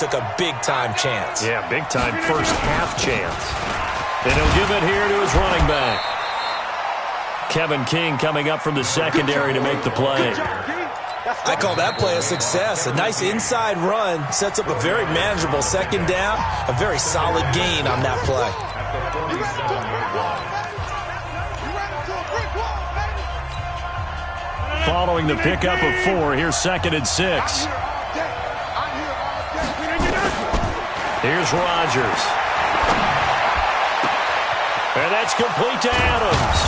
took a big-time chance. Yeah, big-time first-half chance. And he'll give it here to his running back. Kevin King coming up from the secondary to make the play. I call that play a success. A nice inside run sets up a very manageable second down, a very solid gain on that play. Following the pickup of 4, here's 2nd and 6. Here's Rodgers. And that's complete to Adams.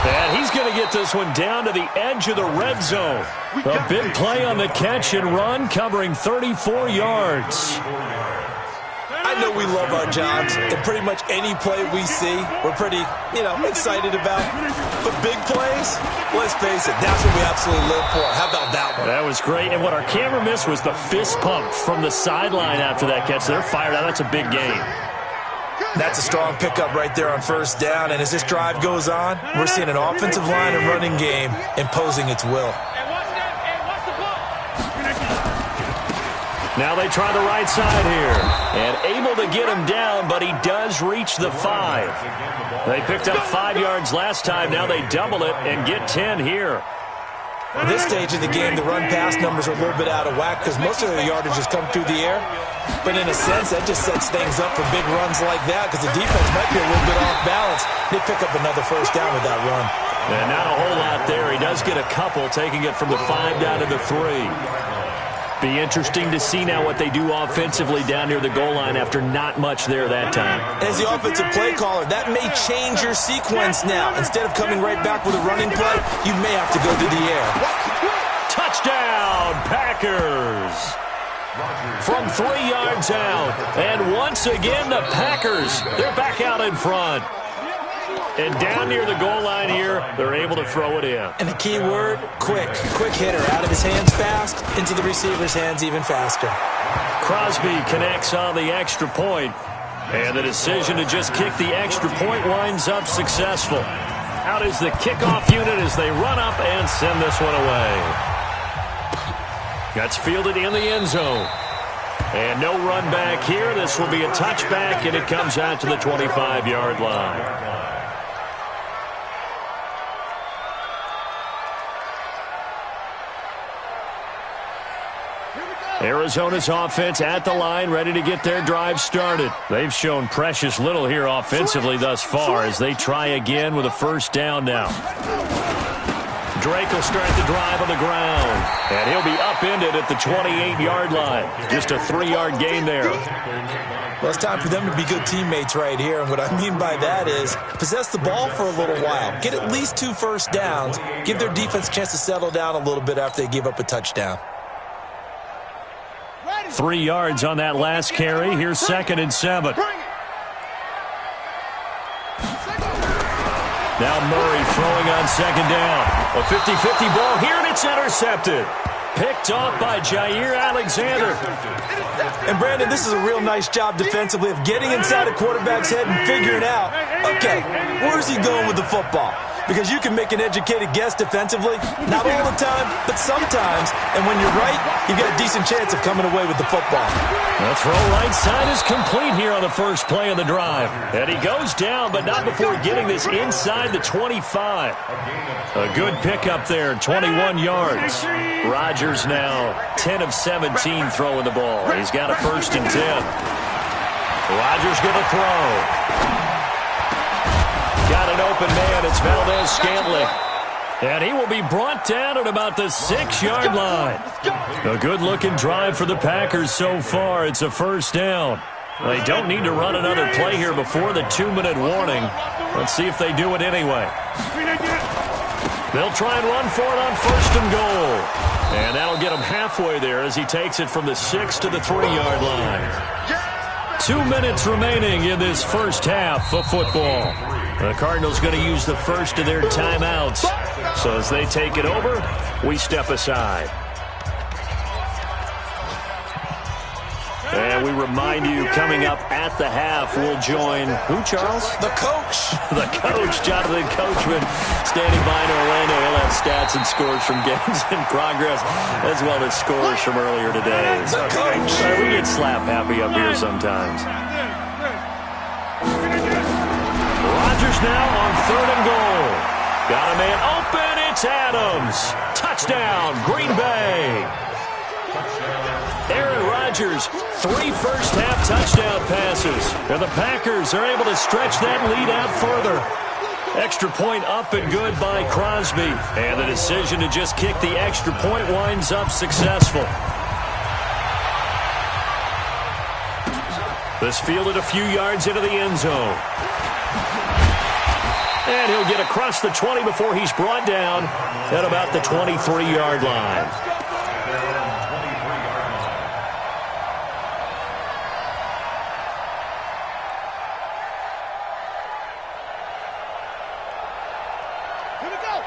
And he's going to get this one down to the edge of the red zone. A big play on the catch and run, covering 34 yards. I know we love our jobs, and pretty much any play we see, we're pretty, excited about. But big plays, let's face it, that's what we absolutely live for. How about that one? That was great, and what our camera missed was the fist pump from the sideline after that catch. They're fired out. That's a big gain. That's a strong pickup right there on first down, and as this drive goes on, we're seeing an offensive line and running game imposing its will. Now they try the right side here, and able to get him down, but he does reach the 5. They picked up 5 yards last time. Now they double it and get 10 here. At this stage of the game, the run-pass numbers are a little bit out of whack because most of their yardage has come through the air. But in a sense, that just sets things up for big runs like that because the defense might be a little bit off balance. They pick up another first down with that run. And not a whole lot there. He does get a couple, taking it from the 5 down to the 3. Be interesting to see now what they do offensively down near the goal line after not much there that time. As the offensive play caller, that may change your sequence now. Instead of coming right back with a running play, you may have to go to the air. Touchdown, Packers! From 3 yards out. And once again, the Packers, they're back out in front. And down near the goal line here, they're able to throw it in. And the key word, quick. Quick hitter. Out of his hands fast, into the receiver's hands even faster. Crosby connects on the extra point. And the decision to just kick the extra point winds up successful. Out is the kickoff unit as they run up and send this one away. That's fielded in the end zone. And no run back here. This will be a touchback, and it comes out to the 25-yard line. Arizona's offense at the line, ready to get their drive started. They've shown precious little here offensively thus far as they try again with a first down now. Drake will start the drive on the ground, and he'll be upended at the 28-yard line. Just a 3-yard gain there. Well, it's time for them to be good teammates right here, and what I mean by that is possess the ball for a little while. Get at least 2 first downs. Give their defense a chance to settle down a little bit after they give up a touchdown. 3 yards on that last carry. Here's 2nd and 7. Now Murray throwing on 2nd down. A 50-50 ball here, and it's intercepted. Picked off by Jair Alexander. And, Brandon, this is a real nice job defensively of getting inside a quarterback's head and figuring out, okay, where's he going with the football? Because you can make an educated guess defensively, not all the time, but sometimes. And when you're right, you get a decent chance of coming away with the football. The throw right side is complete here on the first play of the drive. And he goes down, but not before getting this inside the 25. A good pickup there, 21 yards. Rodgers now 10 of 17 throwing the ball. He's got a 1st and 10. Rodgers going to throw. Got an open man. It's Valdez-Scantling. And he will be brought down at about the 6-yard line. A good-looking drive for the Packers so far. It's a first down. They don't need to run another play here before the 2-minute warning. Let's see if they do it anyway. They'll try and run for it on 1st and goal. And that'll get him halfway there as he takes it from the 6 to the 3-yard line. 2 minutes remaining in this first half of football. The Cardinals going to use the first of their timeouts. So as they take it over, we step aside. And we remind you, coming up at the half, we'll join who, Charles? The coach. The coach, Jonathan Coachman, standing by in Orlando. He'll have stats and scores from games in progress, as well as scores from earlier today. The coach. We get slap happy up here sometimes. Rodgers now on 3rd and goal. Got a man open. It's Adams. Touchdown, Green Bay. Aaron Rodgers, 3 first-half touchdown passes. And the Packers are able to stretch that lead out further. Extra point up and good by Crosby. And the decision to just kick the extra point winds up successful. This fielded a few yards into the end zone. And he'll get across the 20 before he's brought down at about the 23-yard line.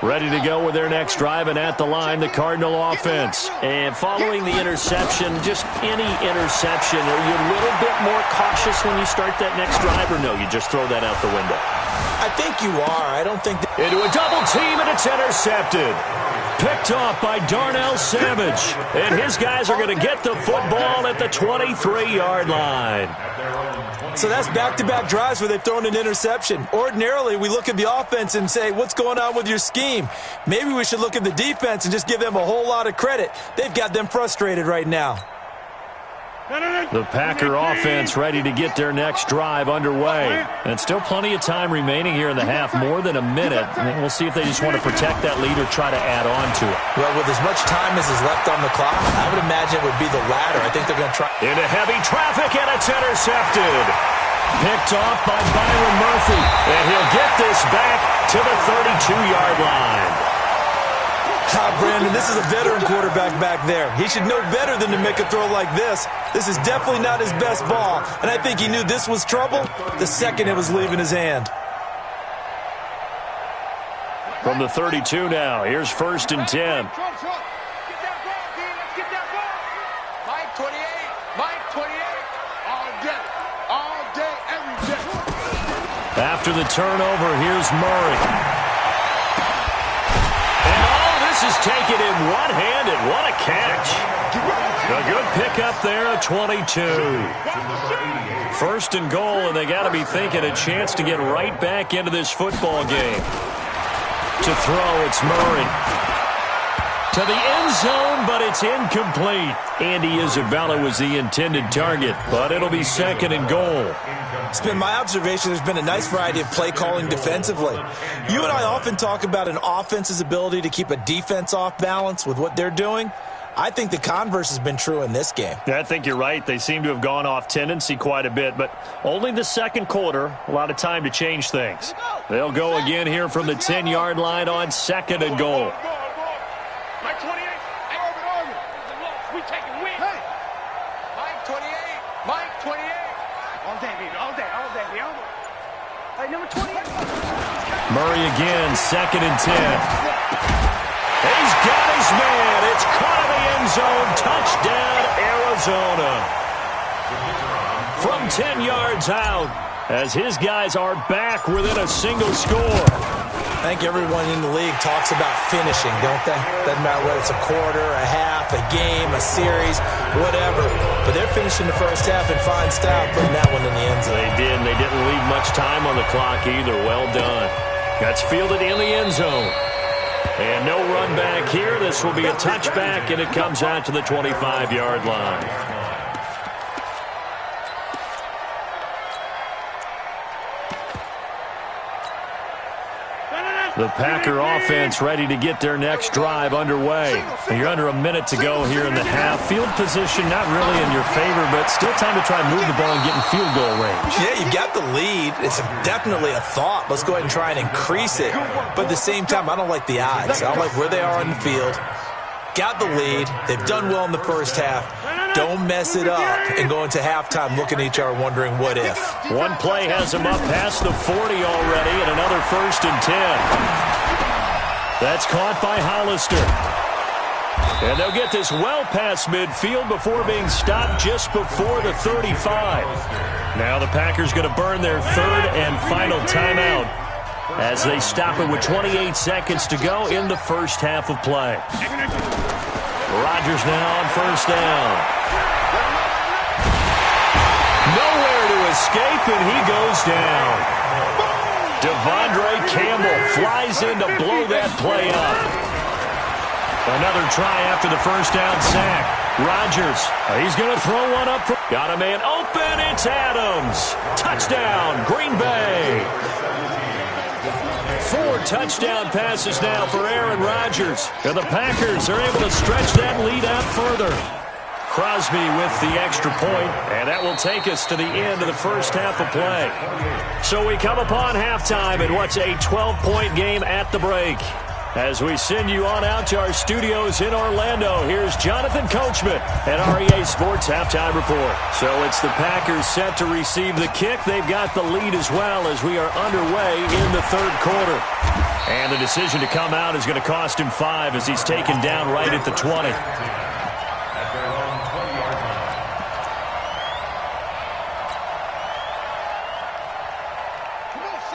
Ready to go with their next drive, and at the line, the Cardinal offense. And following the interception, just any interception, are you a little bit more cautious when you start that next drive, or no, you just throw that out the window? I think you are. I don't think... Into a double team, and it's intercepted. Picked off by Darnell Savage. And his guys are going to get the football at the 23-yard line. So that's back-to-back drives where they've thrown an interception. Ordinarily, we look at the offense and say, what's going on with your scheme? Maybe we should look at the defense and just give them a whole lot of credit. They've got them frustrated right now. The Packer offense ready to get their next drive underway. And still plenty of time remaining here in the half, more than a minute. And we'll see if they just want to protect that lead or try to add on to it. Well, with as much time as is left on the clock, I would imagine it would be the latter. I think they're going to try. Into heavy traffic, and it's intercepted. Picked off by Byron Murphy. And he'll get this back to the 32-yard line. Brandon, this is a veteran quarterback back there. He should know better than to make a throw like this. This is definitely not his best ball, and I think he knew this was trouble the second it was leaving his hand. From the 32 now, here's 1st and 10. Mike 28, Mike 28, all day, every day. After the turnover, here's Murray. This is taken in one-handed. What a catch. A good pickup there at 22. 1st and goal, and they got to be thinking a chance to get right back into this football game. To throw, it's Murray. To the end zone, but it's incomplete. Andy Isabella was the intended target, but it'll be 2nd and goal. It's been my observation there's been a nice variety of play calling defensively. You and I often talk about an offense's ability to keep a defense off balance with what they're doing. I think the converse has been true in this game. Yeah, I think you're right. They seem to have gone off tendency quite a bit, but only the 2nd quarter, a lot of time to change things. They'll go again here from the 10-yard line on 2nd and goal. Mike 28, we taking win. Hey. Mike 28, Mike 28. All day, baby, all day, baby. Hey, number 28. Murray again, 2nd and 10. He's got his man. It's caught in the end zone. Touchdown, Arizona. From 10 yards out, as his guys are back within a single score. I think everyone in the league talks about finishing, don't they? Doesn't matter whether it's a quarter, a half, a game, a series, whatever. But they're finishing the first half in fine style, putting that one in the end zone. They did, and they didn't leave much time on the clock either. Well done. That's fielded in the end zone. And no run back here. This will be a touchback, and it comes out to the 25-yard line. The Packer offense ready to get their next drive underway. And you're under a minute to go here in the half. Field position not really in your favor, but still time to try and move the ball and get in field goal range. Yeah, you got the lead. It's definitely a thought. Let's go ahead and try and increase it. But at the same time, I don't like the odds. I don't like where they are on the field. Got the lead. They've done well in the first half. Don't mess it up and go into halftime looking at each other wondering what if. One play has him up past the 40 already, and another 1st and 10. That's caught by Hollister. And they'll get this well past midfield before being stopped just before the 35. Now the Packers going to burn their third and final timeout as they stop it with 28 seconds to go in the first half of play. Rodgers now on first down. Nowhere to escape, and he goes down. Devondre Campbell flies in to blow that play up. Another try after the first down sack. Rodgers, he's going to throw one up. Got a man open. It's Adams. Touchdown, Green Bay. 4 touchdown passes now for Aaron Rodgers. And the Packers are able to stretch that lead out further. Crosby with the extra point, and that will take us to the end of the first half of play. So we come upon halftime in what's a 12-point game at the break. As we send you on out to our studios in Orlando, here's Jonathan Coachman at REA Sports Halftime Report. So it's the Packers set to receive the kick. They've got the lead as well as we are underway in the third quarter. And the decision to come out is going to cost him 5 as he's taken down right at the 20.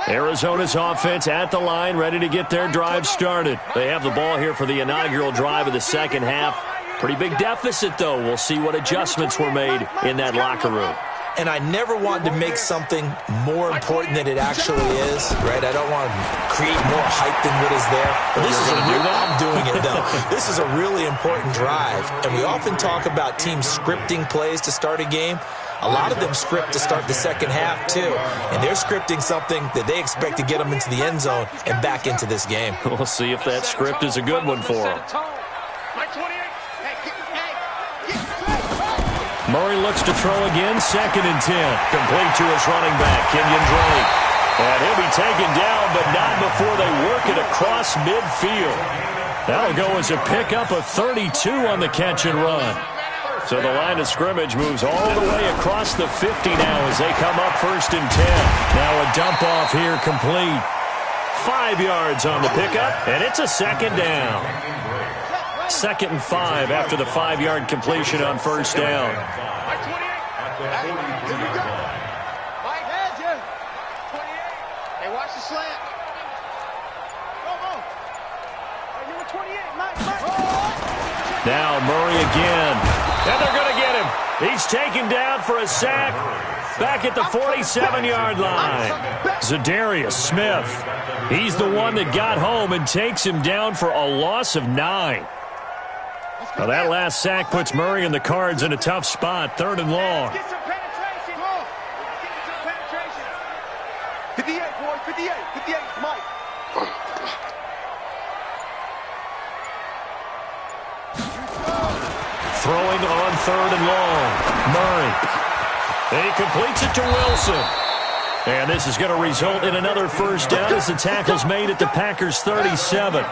Arizona's offense at the line, ready to get their drive started. They have the ball here for the inaugural drive of the second half. Pretty big deficit, though. We'll see what adjustments were made in that locker room. And I never wanted to make something more important than it actually is, right? I don't want to create more hype than what is there. But this is a real, I'm doing it, though. This is a really important drive. And we often talk about teams scripting plays to start a game. A lot of them script to start the second half, too. And they're scripting something that they expect to get them into the end zone and back into this game. We'll see if that script is a good one for them. Murray looks to throw again, 2nd and 10. Complete to his running back, Kenyon Drake. And he'll be taken down, but not before they work it across midfield. That'll go as a pickup of 32 on the catch and run. So the line of scrimmage moves all the way across the 50 now as they come up 1st and 10. Now a dump off here complete. 5 yards on the pickup, and it's a 2nd down. 2nd and 5 after the 5-yard completion on first down. Hey, watch the slant. Now Murray again. And they're going to get him. He's taken down for a sack back at the 47-yard line. Zadarius Smith. He's the one that got home and takes him down for a loss of 9. Now that last sack puts Murray and the Cards in a tough spot, 3rd and long. Get some penetration. Get some penetration. 58, boy, 58. 58, Mike. Throwing on 3rd and long. Murray. And he completes it to Wilson. And this is going to result in another first down as the tackle's made at the Packers' 37.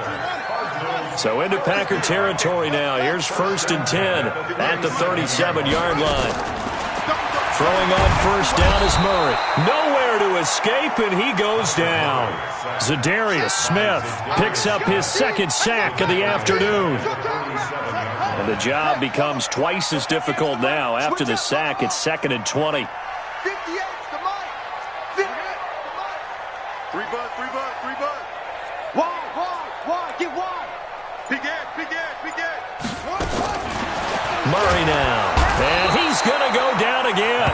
So into Packer territory now. Here's 1st and 10 at the 37-yard line. Throwing on first down is Murray. Nowhere to escape, and he goes down. Zadarius Smith picks up his 2nd sack of the afternoon. And the job becomes twice as difficult now. After the sack, it's 2nd and 20. 58 to Mike. 58 to Mike. 3 bud. Wide. Get wide. Big edge. Murray now. And he's going to go down again.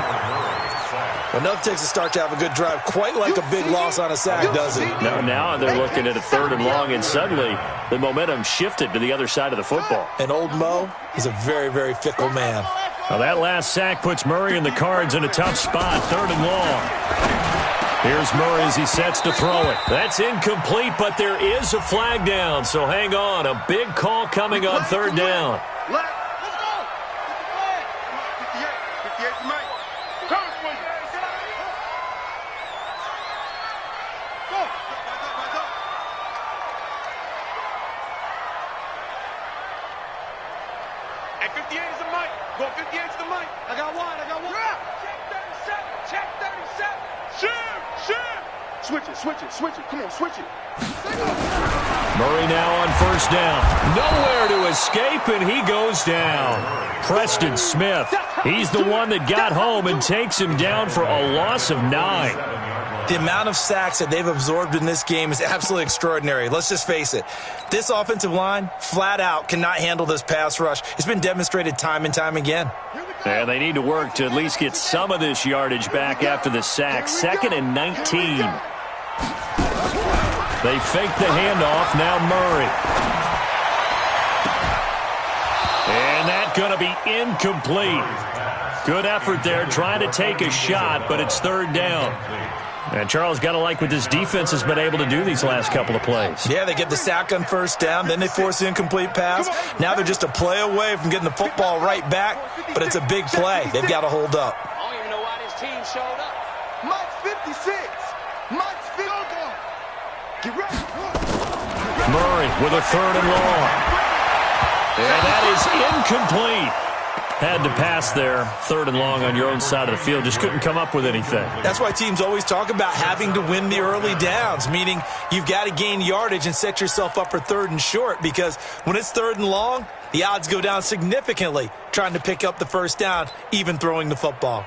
Enough takes a start to have a good drive, quite like a big loss on a sack, does it? Now they're looking at a 3rd and long, and suddenly the momentum shifted to the other side of the football. And old Mo is a very, very fickle man. Now that last sack puts Murray and the Cards in a tough spot, 3rd and long. Here's Murray as he sets to throw it. That's incomplete, but there is a flag down, so hang on. A big call coming on 3rd down. Let's go. 58 to Mike. At 58 is the Mike. Go 58 is the Mike. I got one. Check 37. Shoot. Switch it. Come on, switch it. Murray now on first down. Nowhere to escape, and he goes down. Preston Smith, he's the one that got home and takes him down for a loss of 9. The amount of sacks that they've absorbed in this game is absolutely extraordinary. Let's just face it. This offensive line, flat out, cannot handle this pass rush. It's been demonstrated time and time again. And they need to work to at least get some of this yardage back after the sack. 2nd and 19. They fake the handoff. Now Murray. And that's going to be incomplete. Good effort there trying to take a shot, but it's 3rd down. And Charles, got to like what this defense has been able to do these last couple of plays. Yeah, they get the sack on first down, then they force the incomplete pass. Now they're just a play away from getting the football right back, but it's a big play. They've got to hold up. I don't even know why this team showed up. Mike's 56. Mike's 50. Get ready. Murray with a 3rd and long. And that is incomplete. Had to pass there, 3rd and long on your own side of the field. Just couldn't come up with anything. That's why teams always talk about having to win the early downs, meaning you've got to gain yardage and set yourself up for 3rd and short, because when it's 3rd and long, the odds go down significantly trying to pick up the first down, even throwing the football.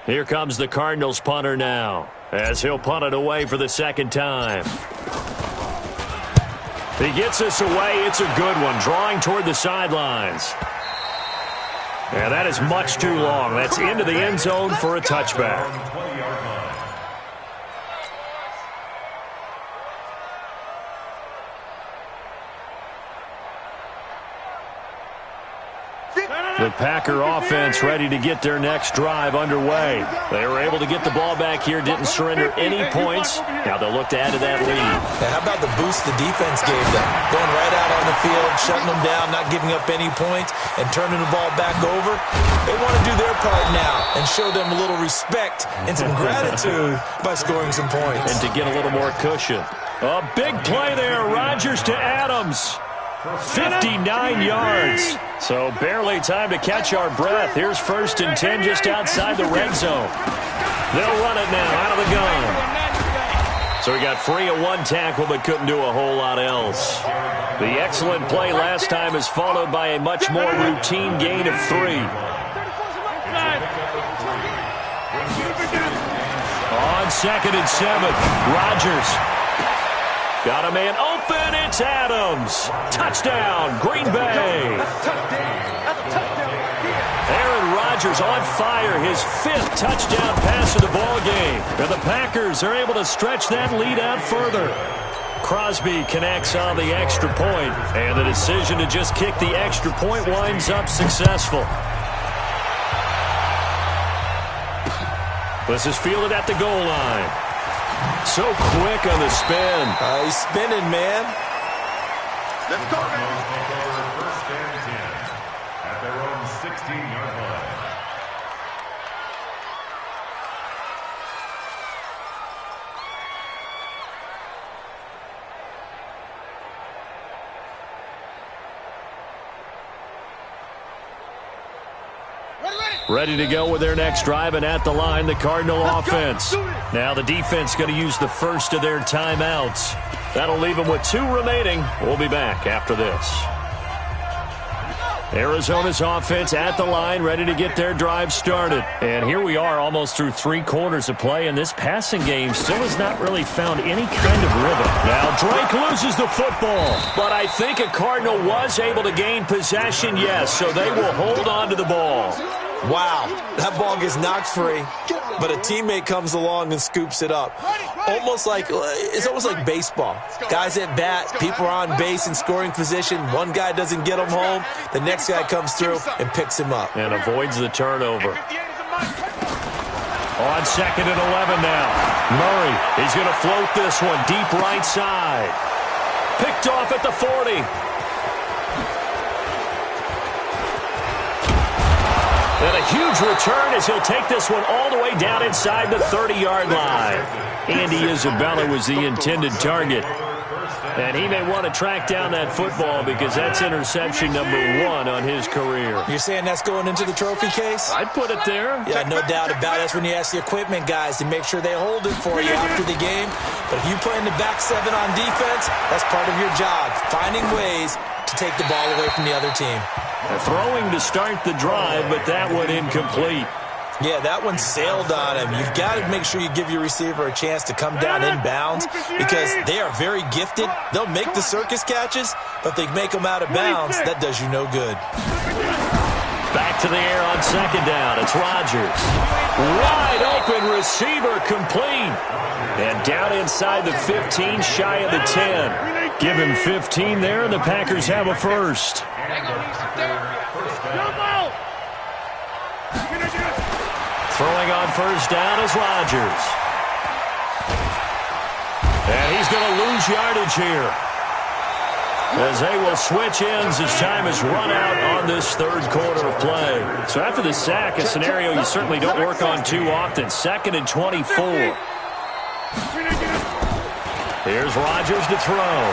Here comes the Cardinals punter now, as he'll punt it away for the 2nd time. He gets us away. It's a good one, drawing toward the sidelines. And that is much too long. That's into the end zone for a touchback. The Packer offense ready to get their next drive underway. They were able to get the ball back here, didn't surrender any points. Now they'll look to add to that lead. Now, how about the boost the defense gave them? Going right out on the field, shutting them down, not giving up any points, and turning the ball back over. They want to do their part now and show them a little respect and some gratitude by scoring some points. And to get a little more cushion. A big play there, Rodgers to Adams. 59 yards. So barely time to catch our breath. Here's 1st and 10 just outside the red zone. They'll run it now out of the gun. So he got free of 1 tackle but couldn't do a whole lot else. The excellent play last time is followed by a much more routine gain of 3. On 2nd and 7, Rodgers. Got a man open, it's Adams. Touchdown, Green Bay. Aaron Rodgers on fire, his 5th touchdown pass of the ball game. And the Packers are able to stretch that lead out further. Crosby connects on the extra point, and the decision to just kick the extra point winds up successful. This is fielded at the goal line. So quick on the spin. He's spinning, man. Let's go, man. First and 10 at their own 16-yard line. Ready to go with their next drive, and at the line, the Cardinal offense. Now the defense going to use the first of their timeouts. That'll leave them with 2 remaining. We'll be back after this. Arizona's offense at the line, ready to get their drive started. And here we are almost through 3 quarters of play, and this passing game still has not really found any kind of rhythm. Now Drake loses the football, but I think a Cardinal was able to gain possession, yes, so they will hold on to the ball. Wow, that ball gets knocked free, but a teammate comes along and scoops it up. It's almost like baseball. Guys at bat, people are on base in scoring position. One guy doesn't get him home. The next guy comes through and picks him up. And avoids the turnover. On 2nd and 11 now. Murray, he's going to float this one deep right side. Picked off at the 40. And a huge return as he'll take this one all the way down inside the 30-yard line. Andy Isabella was the intended target. And he may want to track down that football because that's interception number 1 on his career. You're saying that's going into the trophy case? I'd put it there. Yeah, no doubt about it. That's when you ask the equipment guys to make sure they hold it for you after the game. But if you play in the back 7 on defense, that's part of your job, finding ways to take the ball away from the other team. Throwing to start the drive, but that one incomplete. Yeah, that one sailed on him. You've got to make sure you give your receiver a chance to come down inbounds because they are very gifted. They'll make the circus catches, but if they make them out of bounds, that does you no good. Back to the air on second down. It's Rodgers. Wide open receiver complete. And down inside the 15, shy of the 10. Give him 15 there, and the Packers have a first. Throwing on first down is Rodgers. And he's going to lose yardage here, as they will switch ends as time is run out on this third quarter of play. So after the sack, a scenario you certainly don't work on too often. 2nd and 24. Here's Rodgers to throw.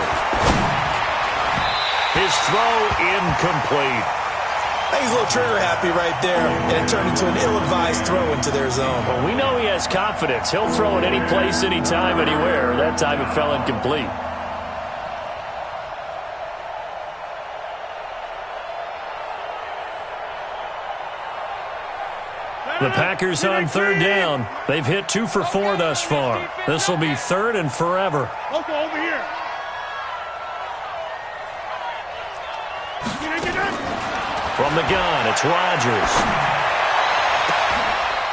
His throw incomplete. I think he's a little trigger happy right there, and it turned into an ill-advised throw into their zone. Well, we know he has confidence. He'll throw it any place, anytime, anywhere. That time it fell incomplete. The Packers on third down. They've hit 2 for 4 thus far. This will be 3rd and forever. Over here. From the gun, it's Rodgers.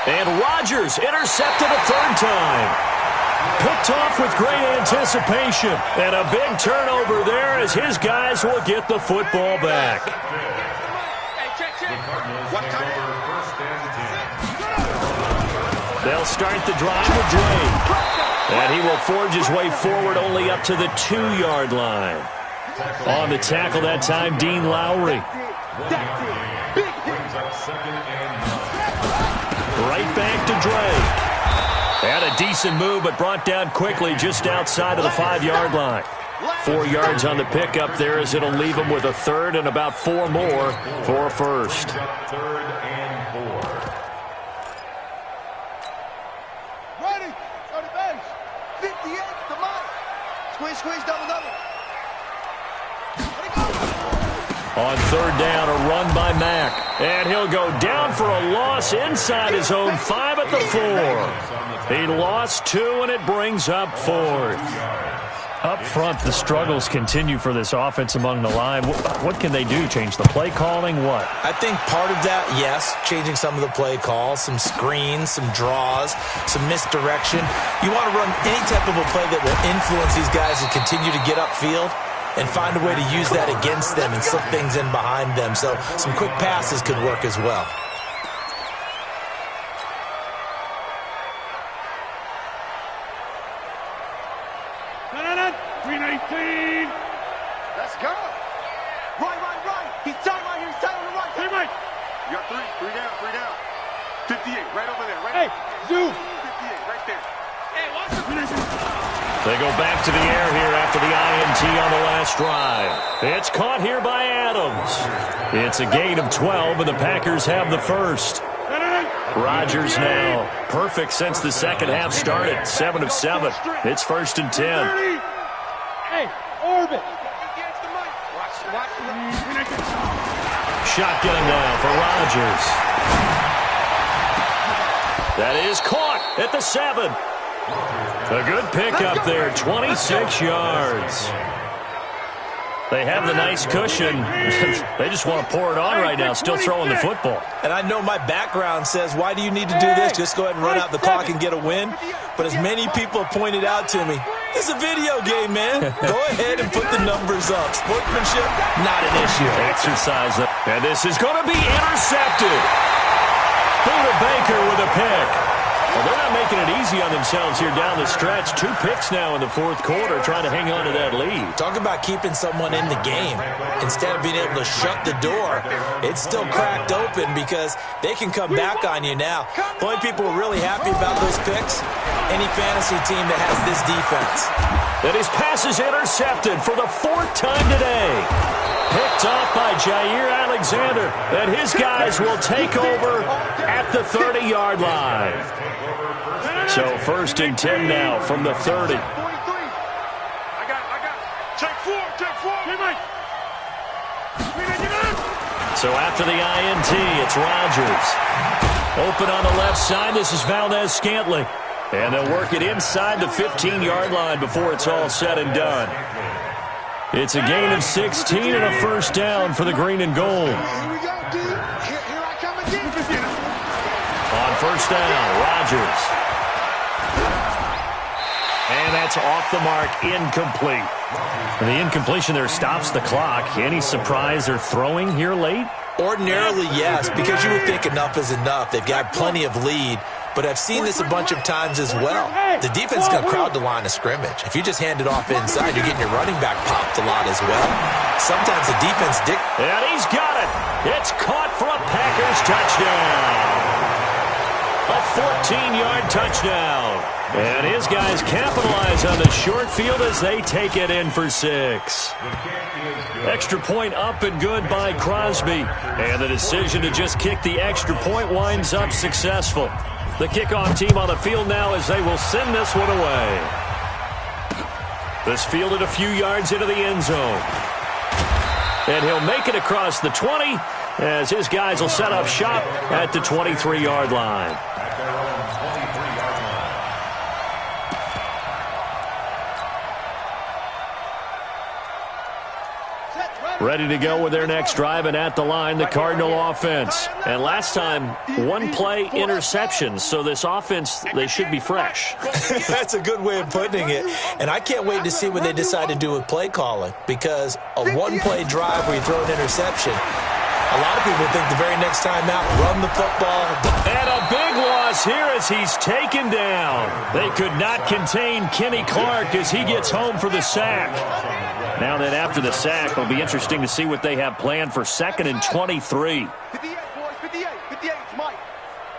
And Rodgers intercepted a 3rd time. Picked off with great anticipation. And a big turnover there as his guys will get the football back. They'll start the drive with Drake. And he will forge his way forward only up to the 2-yard line. On the tackle that time, Dean Lowry. Right back to Drake. And a decent move, but brought down quickly just outside of the 5-yard line. 4 yards on the pickup there as it'll leave him with a 3rd and about 4 more for a first. 3rd and 4. Ready. Go to base. 58 to Mike. Squeeze, squeeze, double, double. On third down, a run by Mack. And he'll go down for a loss inside his own 5 at the 4. He lost 2, and it brings up 4th. Up front, the struggles continue for this offense among the line. What can they do? Change the play calling? What? I think part of that, yes, changing some of the play calls, some screens, some draws, some misdirection. You want to run any type of a play that will influence these guys to continue to get upfield and find a way to use that against them and slip things in behind them. So some quick passes could work as well. Let's go. Right. He's tight right here. He's tight on the right. Hey, Mike. You got 3 down. 58, right over there. Right. Hey, Zoo. 58, right there. Hey, watch the They go back to the air here after the INT on the last drive. It's caught here by Adams. It's a gain of 12, and the Packers have the first. Rodgers now perfect since the second half started. 7 of 7. It's 1st and 10. Hey, orbit. Shotgun now for Rodgers. That is caught at the 7. A good pickup there, 26 yards. They have the nice cushion. They just want to pour it on right now, still throwing the football. And I know my background says, why do you need to do this? Just go ahead and run out the clock and get a win. But as many people have pointed out to me, it's a video game, man. Go ahead and put the numbers up. Sportsmanship, not an issue. Exercise it. And this is going to be intercepted. Buda Baker with a pick. Well, they're not making it easy on themselves here down the stretch. 2 picks now in the 4th quarter, trying to hang on to that lead. Talk about keeping someone in the game. Instead of being able to shut the door, it's still cracked open because they can come back on you now. The only people who are really happy about those picks, any fantasy team that has this defense. And his pass is intercepted for the 4th time today. Picked off by Jair Alexander. And his guys will take over at the 30-yard line. So 1st and 10 now from the 30. I got it. Take 4. So after the INT, it's Rodgers. Open on the left side, this is Valdez-Scantling. And they'll work it inside the 15-yard line before it's all said and done. It's a gain of 16 and a 1st down for the green and gold. Here we go, D. Here I come again. On 1st down, Rodgers. And that's off the mark, incomplete. And the incompletion there stops the clock. Any surprise they're throwing here late? Ordinarily, yes, because you would think enough is enough. They've got plenty of lead, but I've seen this a bunch of times as well. The defense is going to crowd the line of scrimmage. If you just hand it off inside, you're getting your running back popped a lot as well. Sometimes the defense And he's got it. It's caught for a Packers touchdown. A 14-yard touchdown. And his guys capitalize on the short field as they take it in for 6. Extra point up and good by Crosby. And the decision to just kick the extra point winds up successful. The kickoff team on the field now as they will send this one away. This fielded a few yards into the end zone. And he'll make it across the 20 as his guys will set up shop at the 23-yard line. Ready to go with their next drive, and at the line, the Cardinal offense. And last time, 1 play interceptions, so this offense, they should be fresh. That's a good way of putting it. And I can't wait to see what they decide to do with play calling, because a 1-play drive where you throw an interception, a lot of people think the very next time out, run the football. And a big loss here as he's taken down. They could not contain Kenny Clark as he gets home for the sack. Now then, after the sack, it'll be interesting to see what they have planned for 2nd and 23. 58, boys, 58. 58, it's Mike.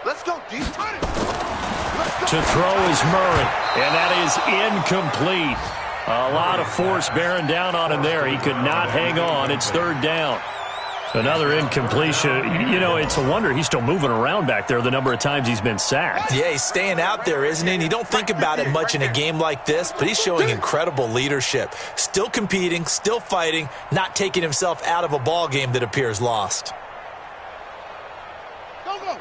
Let's go, D. Turn it. To throw is Murray, and that is incomplete. A lot of force bearing down on him there. He could not hang on. It's 3rd down. Another incompletion. You know, it's a wonder he's still moving around back there the number of times he's been sacked. Yeah, he's staying out there, isn't he? And you don't think about it much in a game like this, but he's showing incredible leadership. Still competing, still fighting, not taking himself out of a ball game that appears lost. Go. Here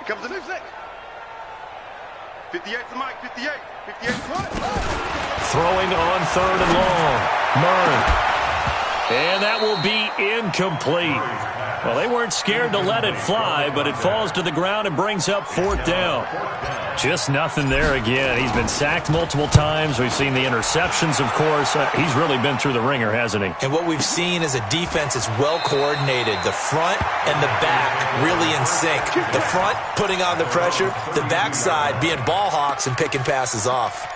comes the new 6. 58 to Mike, 58. 58 to Mike. Throwing on 3rd and long. Murray. And that will be incomplete. Well, they weren't scared to let it fly, but it falls to the ground and brings up 4th down. Just nothing there again. He's been sacked multiple times. We've seen the interceptions, of course. He's really been through the ringer, hasn't he? And what we've seen is a defense that's well coordinated. The front and the back really in sync. The front putting on the pressure, the backside being ball hawks and picking passes off.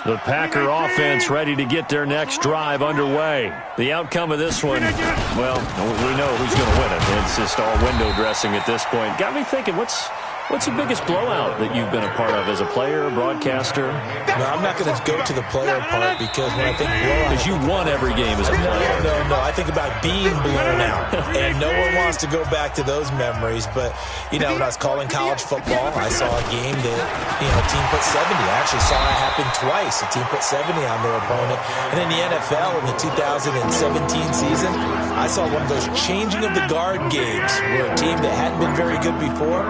The Packer offense ready to get their next drive underway. The outcome of this one, well, we know who's going to win it. It's just all window dressing at this point. Got me thinking, what's the biggest blowout that you've been a part of as a player, broadcaster? No, I'm not going to go to the player part because when I think blowout... Because you won every game as a player. No. I think about being blown out. And no one wants to go back to those memories. But, you know, when I was calling college football, I saw a game that, you know, a team put 70. I actually saw it happen twice. A team put 70 on their opponent. And in the NFL in the 2017 season, I saw one of those changing of the guard games where a team that hadn't been very good before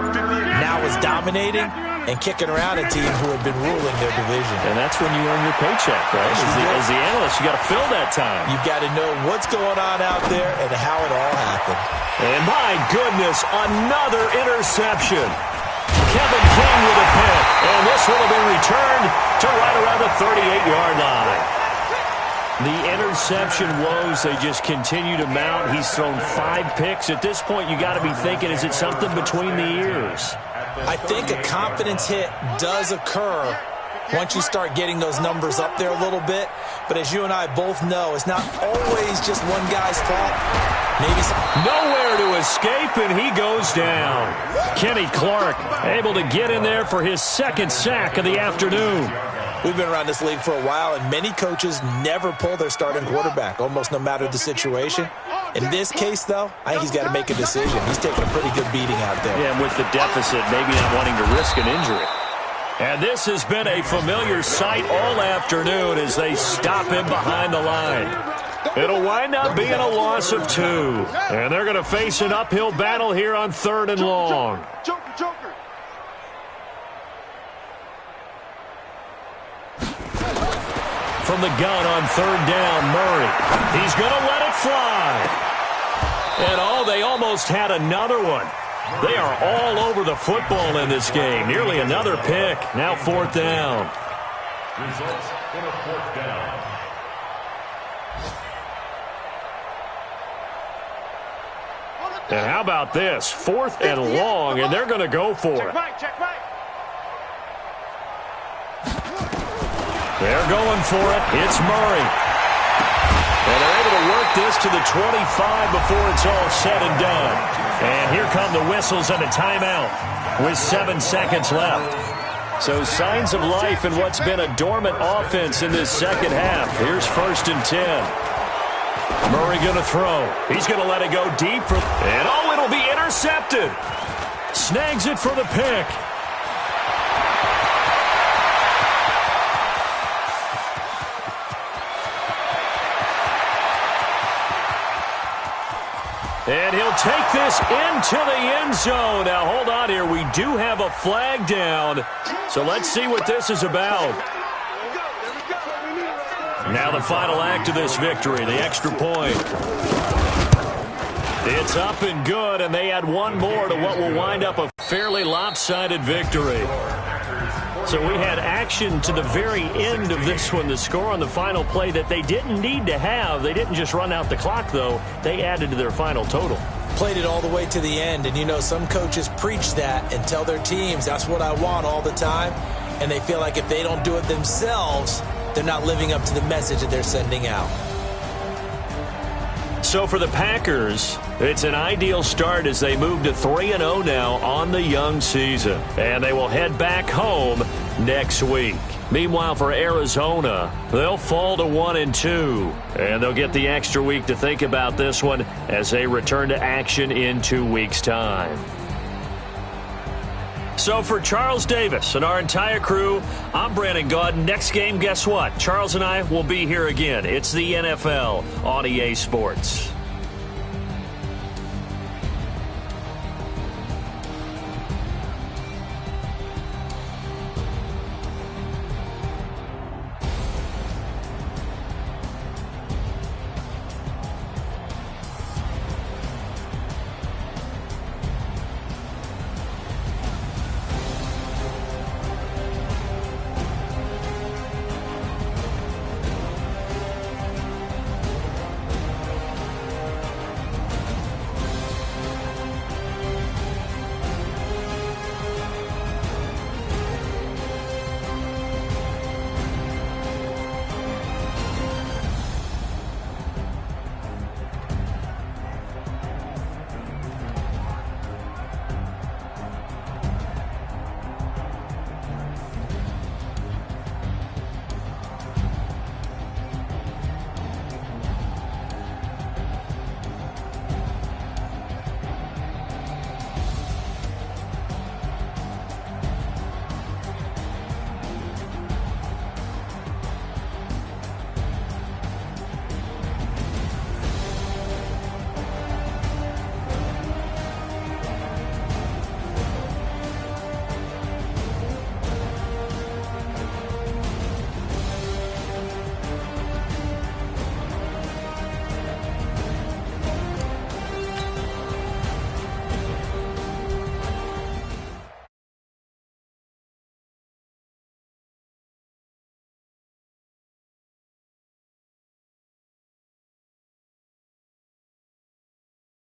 now was dominating and kicking around a team who had been ruling their division. And that's when you earn your paycheck, right? As the analyst, you got to fill that time. You've got to know what's going on out there and how it all happened. And my goodness, another interception. Kevin King with a pick. And this one will be returned to right around the 38-yard line. The interception woes, they just continue to mount. He's thrown 5 picks. At this point, you got to be thinking, is it something between the ears? I think a confidence hit does occur once you start getting those numbers up there a little bit. But as you and I both know, it's not always just one guy's fault. Maybe nowhere to escape, and he goes down. Kenny Clark able to get in there for his second sack of the afternoon. We've been around this league for a while, and many coaches never pull their starting quarterback, almost no matter the situation. In this case, though, I think he's got to make a decision. He's taking a pretty good beating out there. Yeah, and with the deficit, maybe not wanting to risk an injury. And this has been a familiar sight all afternoon as they stop him behind the line. It'll wind up being a loss of 2. And they're going to face an uphill battle here on 3rd and long. From the gun on 3rd down, Murray. He's going to let it fly. And they almost had another one. They are all over the football in this game. Nearly another pick. Now 4th down. Results in a 4th down. And how about this? 4th and long, and they're going to go for it. They're going for it. It's Murray. And they're able to work this to the 25 before it's all said and done. And here come the whistles and a timeout with 7 seconds left. So signs of life in what's been a dormant offense in this second half. Here's 1st and 10. Murray going to throw. He's going to let it go deep. And it'll be intercepted. Snags it for the pick. And he'll take this into the end zone. Now, hold on here. We do have a flag down. So let's see what this is about. Now the final act of this victory, the extra point. It's up and good, and they add one more to what will wind up a fairly lopsided victory. So we had action to the very end of this one. The score on the final play that they didn't need to have. They didn't just run out the clock, though. They added to their final total. Played it all the way to the end, and you know some coaches preach that and tell their teams, that's what I want all the time, and they feel like if they don't do it themselves, they're not living up to the message that they're sending out. So for the Packers, it's an ideal start as they move to 3-0 now on the young season. And they will head back home next week. Meanwhile, for Arizona, they'll fall to 1-2. And they'll get the extra week to think about this one as they return to action in 2 weeks' time. So for Charles Davis and our entire crew, I'm Brandon Gaudin. Next game, guess what? Charles and I will be here again. It's the NFL on EA Sports.